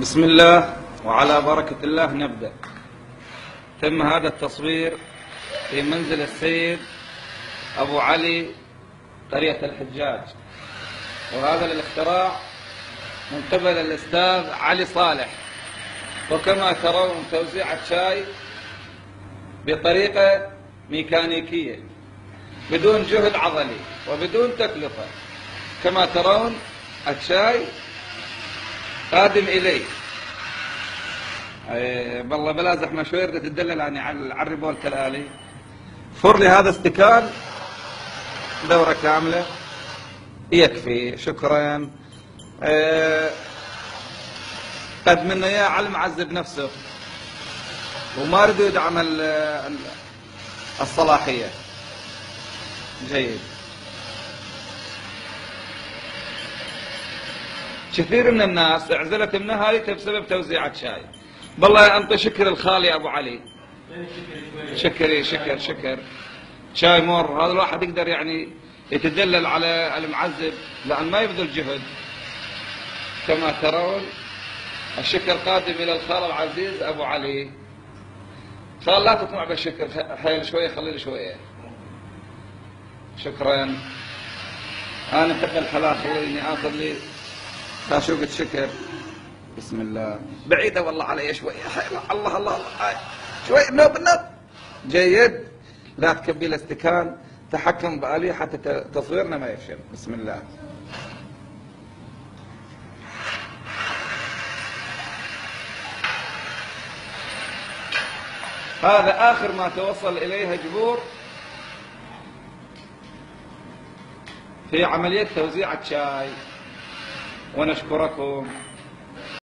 بسم الله وعلى بركة الله نبدأ. تم هذا التصوير في منزل السيد أبو علي قرية الحجاج، وهذا للاختراع من قبل الأستاذ علي صالح. وكما ترون توزيع الشاي بطريقة ميكانيكية بدون جهد عضلي وبدون تكلفة. كما ترون الشاي قادم إلي. والله بلا زحمة شوي، بدها تدلل يعني على الريبول الآلي. فر لي هذا استكان دورة كاملة يكفي. شكرا. قد منا اياه على المعذب نفسه وما رضوا يدعم الصلاحية. جيد. كثير من الناس اعزلت من نهايته بسبب توزيعة شاي. بالله انت شكر الخالي ابو علي. شكري شكر. شاي مر. هذا الواحد يقدر يعني يتدلل على المعذب لان ما يبذل جهد. كما ترون الشكر قادم الى الخال العزيز ابو علي. خال لا تطمع بالشكر، حيل شويه، خلي لي شويه. شكرا. انا انتقل حلاخي اني اخذ لي خاشوقة شكر. بسم الله. بعيده والله علي شويه. الله الله شوي. نوب. جيد. لا تكبي الاستكان. تحكم بآلية حتى تصويرنا ما يفشل. بسم الله. هذا آخر ما توصل إليه جبور في عملية توزيع الشاي، ونشكركم.